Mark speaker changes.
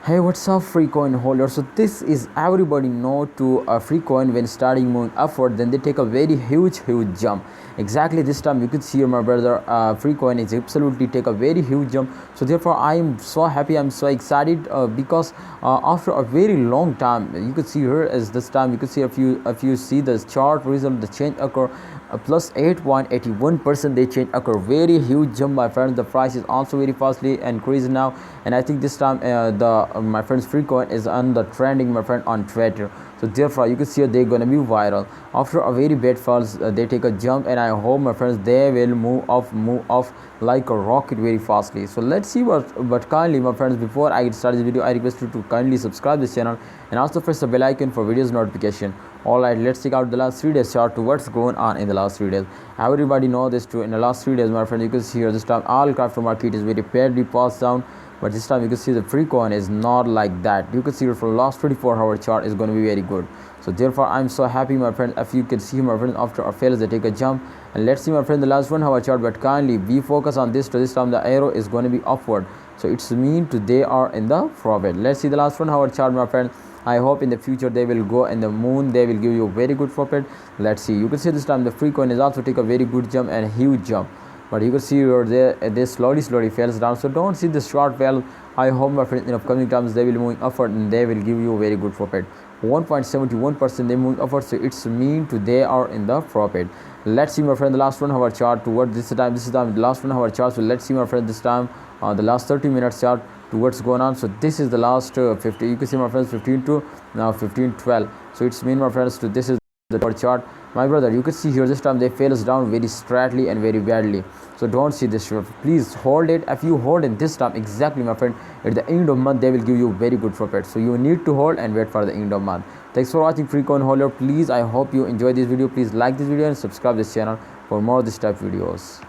Speaker 1: Hey, what's up, free coin holder? So this is everybody know to a free coin when starting moving upward, then they take a very huge jump. Exactly this time you could see here, my brother, free coin is absolutely take a very huge jump. So therefore I am so happy, I'm so excited because after a very long time, you could see here as this time you could see if you see the chart result, the change occur plus 8.81% they change occur, very huge jump, my friends. The price is also very fastly increasing now, and I think this time my friends free coin is on the trending, my friend, on Twitter. So therefore you can see they're gonna be viral after a very bad falls. They take a jump, and I hope, my friends, they will move off like a rocket very fastly. So let's see but kindly, my friends, before I get started this video, I request you to kindly subscribe this channel and also press the bell icon for videos notification. Alright, let's check out the last 3 days chart to what's going on in the last 3 days. Everybody know this too. In the last 3 days, my friend, you can see here this time all crypto market is very badly passed down, but this time you can see the free coin is not like that. You can see for the last 24-hour chart is going to be very good. So therefore I'm so happy, my friend. If you can see, my friend, after a fails they take a jump. And let's see, my friend, the last 1 hour chart, but kindly we focus on this. To this time the arrow is going to be upward, so it's mean to they are in the profit. Let's see the last 1 hour chart, my friend. I hope in the future they will go in the moon, they will give you very good profit. Let's see, you can see this time the free coin is also take a very good jump and huge jump, but you can see over there they slowly falls down. So don't see the short well. I hope, my friend, in upcoming times they will move upward and they will give you very good profit. 1.71% they move upward, so it's mean to they are in the profit. Let's see, my friend, the last 1 hour chart toward this time the last 1 hour chart. So let's see, my friend, this time the last 30 minutes chart to what's going on. So this is the last 50, you can see, my friends, 15 to now 15:12. So it's mean, my friends, to this is the chart, my brother. You can see here this time they fails down very straightly and very badly. So don't see this short, please hold it. If you hold in this time, exactly, my friend, at the end of month they will give you very good profit. So you need to hold and wait for the end of month. Thanks for watching, free coin holder. Please, I hope you enjoy this video. Please like this video and subscribe this channel for more this type videos.